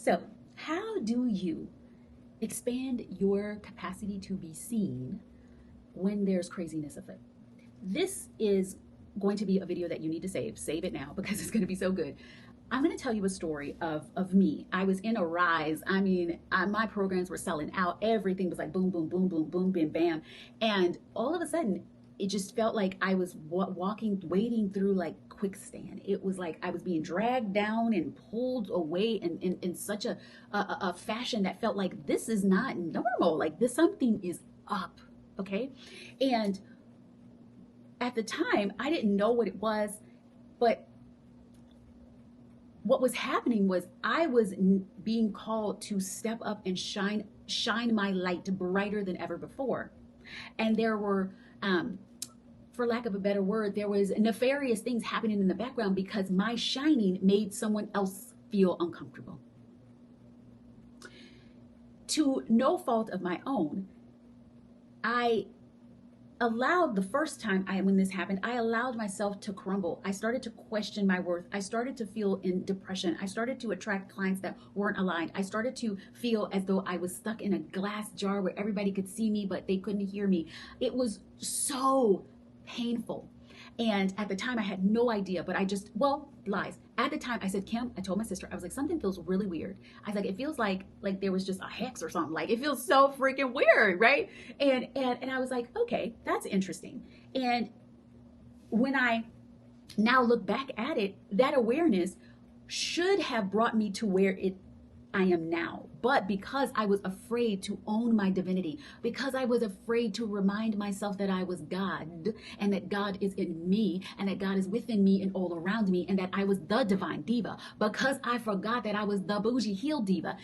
So, how do you expand your capacity to be seen when there's craziness afoot? This is going to be a video that you need to save. Save it now because it's going to be so good. I'm going to tell you a story of me. I was in a rise. I mean, my programs were selling out. Everything was like boom, boom, boom, boom, boom, bam, bam. And all of a sudden, it just felt like I was walking, wading through like quicksand. It was like I was being dragged down and pulled away in such a fashion that felt like this is not normal. Like this, something is up. Okay. And at the time, I didn't know what it was, but what was happening was I was being called to step up and shine my light brighter than ever before. And there were for lack of a better word, there was nefarious things happening in the background because my shining made someone else feel uncomfortable. To no fault of my own, I allowed the first time when this happened, I allowed myself to crumble. I started to question my worth. I started to feel in depression. I started to attract clients that weren't aligned. I started to feel as though I was stuck in a glass jar where everybody could see me, but they couldn't hear me. It was so painful. And at the time I had no idea, but lies. At the time I said, Kim, I told my sister, I was like, something feels really weird. I was like, it feels like there was just a hex or something. Like it feels so freaking weird, right? And I was like, okay, that's interesting. And when I now look back at it, that awareness should have brought me to where I am now. But because I was afraid to own my divinity, because I was afraid to remind myself that I was God and that God is in me and that God is within me and all around me and that I was the divine diva, because I forgot that I was the bougie heel diva,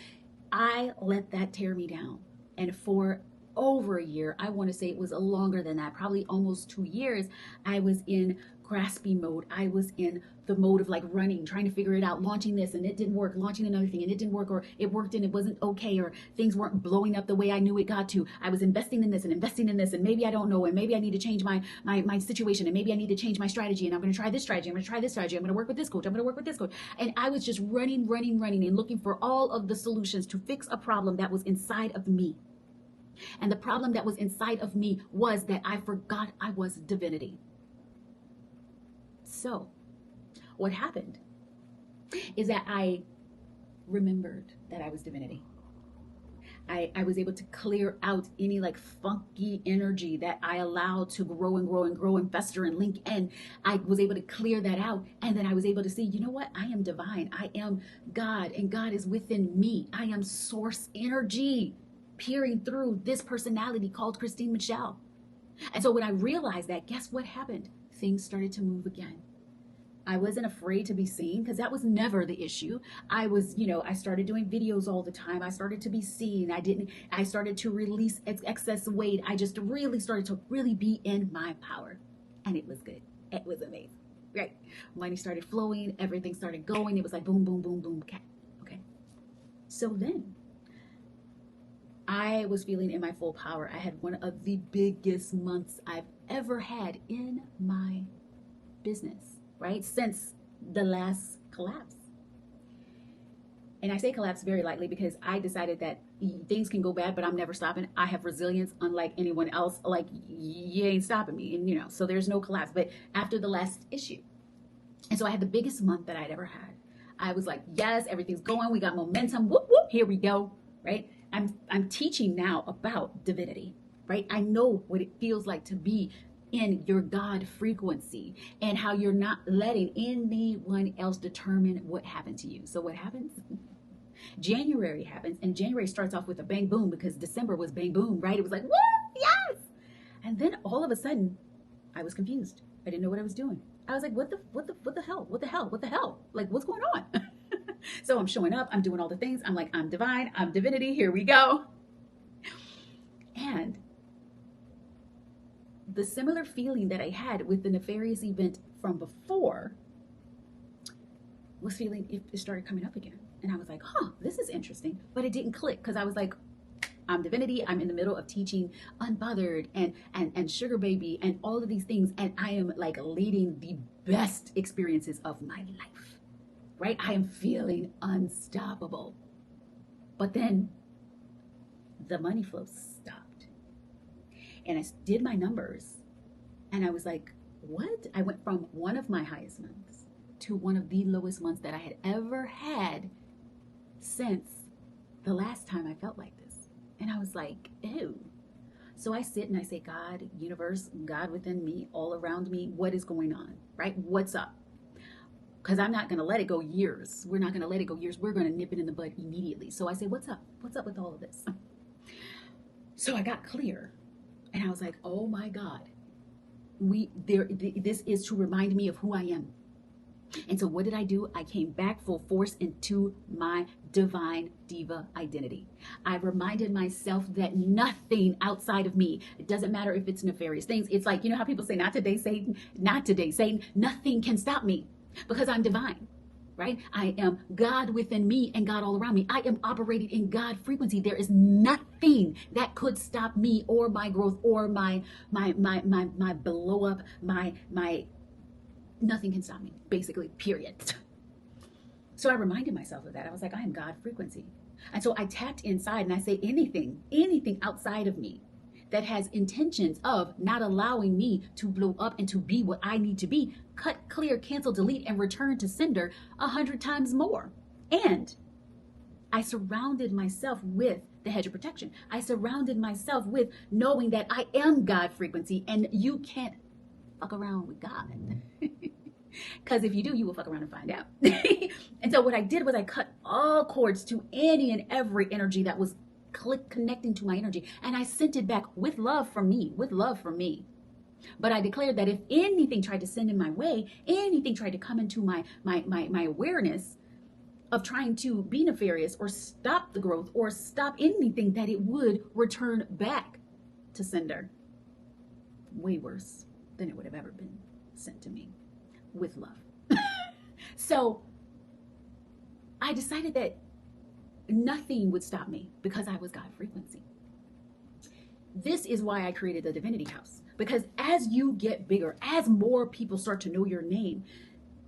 I let that tear me down. And for over a year, I want to say it was longer than that, probably almost 2 years, I was in grasping mode. I was in the mode of like running, trying to figure it out, launching this and it didn't work, launching another thing and it didn't work, or it worked and it wasn't okay, or things weren't blowing up the way I knew it got to. I was investing in this and maybe I don't know, and maybe I need to change my situation, and maybe I need to change my strategy, and I'm going to try this strategy, I'm going to try this strategy, I'm going to work with this coach, I'm going to work with this coach. And I was just running and looking for all of the solutions to fix a problem that was inside of me. And the problem that was inside of me was that I forgot I was divinity. So, what happened is that I remembered that I was divinity. I was able to clear out any like funky energy that I allowed to grow and fester and link in. I was able to clear that out. And then I was able to see, you know what? I am divine. I am God, and God is within me. I am source energy peering through this personality called Christine Michelle. And so when I realized that, guess what happened? Things started to move again. I wasn't afraid to be seen because that was never the issue. I started doing videos all the time. I started to be seen. I started to release excess weight. I just really started to really be in my power. And it was good. It was amazing. Right? Money started flowing. Everything started going. It was like boom, boom, boom, boom. Okay. So then I was feeling in my full power. I had one of the biggest months I've ever had in my business, right? Since the last collapse. And I say collapse very lightly because I decided that things can go bad, but I'm never stopping. I have resilience unlike anyone else. Like, you ain't stopping me. And, so there's no collapse. But after the last issue. And so I had the biggest month that I'd ever had. I was like, yes, everything's going. We got momentum. Whoop, whoop. Here we go. Right? I'm teaching now about divinity, right? I know what it feels like to be in your God frequency and how you're not letting anyone else determine what happened to you. So what happens? January happens, and January starts off with a bang boom because December was bang boom, right? It was like, woo, yes. And then all of a sudden, I was confused. I didn't know what I was doing. I was like, what the hell? Like, what's going on? So I'm showing up, I'm doing all the things. I'm like, I'm divine, I'm divinity, here we go. And the similar feeling that I had with the nefarious event from before was feeling, it started coming up again. And I was like, this is interesting. But it didn't click because I was like, I'm divinity. I'm in the middle of teaching Unbothered and Sugar Baby and all of these things. And I am like leading the best experiences of my life, right? I am feeling unstoppable. But then the money flow stopped. And I did my numbers and I was like, what? I went from one of my highest months to one of the lowest months that I had ever had since the last time I felt like this. And I was like, ew. So I sit and I say, God, universe, God within me, all around me, what is going on, right? What's up? Because I'm not going to let it go years. We're not going to let it go years. We're going to nip it in the bud immediately. So I say, what's up? What's up with all of this? So I got clear and I was like, oh my God, this is to remind me of who I am. And so what did I do? I came back full force into my divine diva identity. I reminded myself that nothing outside of me, it doesn't matter if it's nefarious things. It's like, you know how people say, not today, Satan, not today, Satan. Nothing can stop me because I'm divine, right? I am God within me and God all around me. I am operating in God frequency. There is nothing that could stop me or my growth or my blow up, nothing can stop me, basically, period. So I reminded myself of that. I was like, I am God frequency. And so I tapped inside and I say, anything outside of me that has intentions of not allowing me to blow up and to be what I need to be, cut, clear, cancel, delete, and return to sender 100 times more. And I surrounded myself with the hedge of protection. I surrounded myself with knowing that I am God frequency and you can't fuck around with God. Because if you do, you will fuck around and find out. And so what I did was I cut all cords to any and every energy that was connecting to my energy. And I sent it back with love from me, But I declared that if anything tried to send in my way, anything tried to come into my awareness of trying to be nefarious or stop the growth or stop anything, that it would return back to sender. Way worse than it would have ever been sent to me, with love. So I decided that nothing would stop me because I was God frequency. This is why I created the Divinity House, because as you get bigger, as more people start to know your name,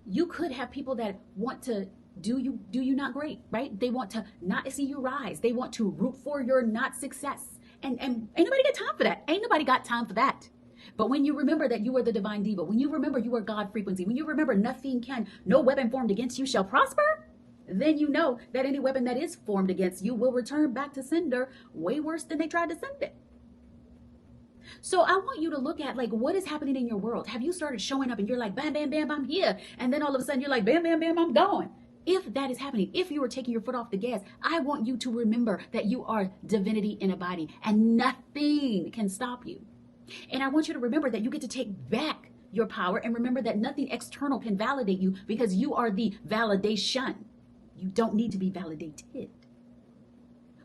you could have people that want to do you not great, right? They want to not see you rise. They want to root for your not success. And ain't nobody got time for that. Ain't nobody got time for that. But when you remember that you are the divine diva, when you remember you are God frequency, when you remember no weapon formed against you shall prosper, then you know that any weapon that is formed against you will return back to sender way worse than they tried to send it. So I want you to look at, like, what is happening in your world. Have you started showing up and you're like, bam, bam, bam, I'm here. And then all of a sudden you're like, bam, bam, bam, I'm gone. If that is happening, if you are taking your foot off the gas, I want you to remember that you are divinity in a body and nothing can stop you. And I want you to remember that you get to take back your power, and remember that nothing external can validate you because you are the validation. You don't need to be validated.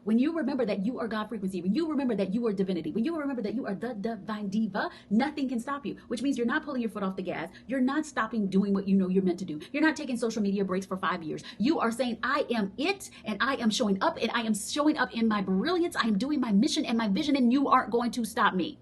When you remember that you are God frequency, when you remember that you are divinity, when you remember that you are the divine diva, nothing can stop you, which means you're not pulling your foot off the gas. You're not stopping doing what you know you're meant to do. You're not taking social media breaks for 5 years. You are saying, I am it, and I am showing up, and I am showing up in my brilliance. I am doing my mission and my vision, and you aren't going to stop me.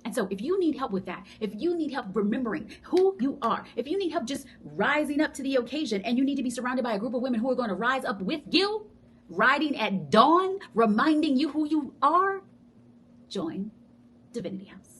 And so if you need help with that, if you need help remembering who you are, if you need help just rising up to the occasion, and you need to be surrounded by a group of women who are going to rise up with you, riding at dawn, reminding you who you are, join Divinity House.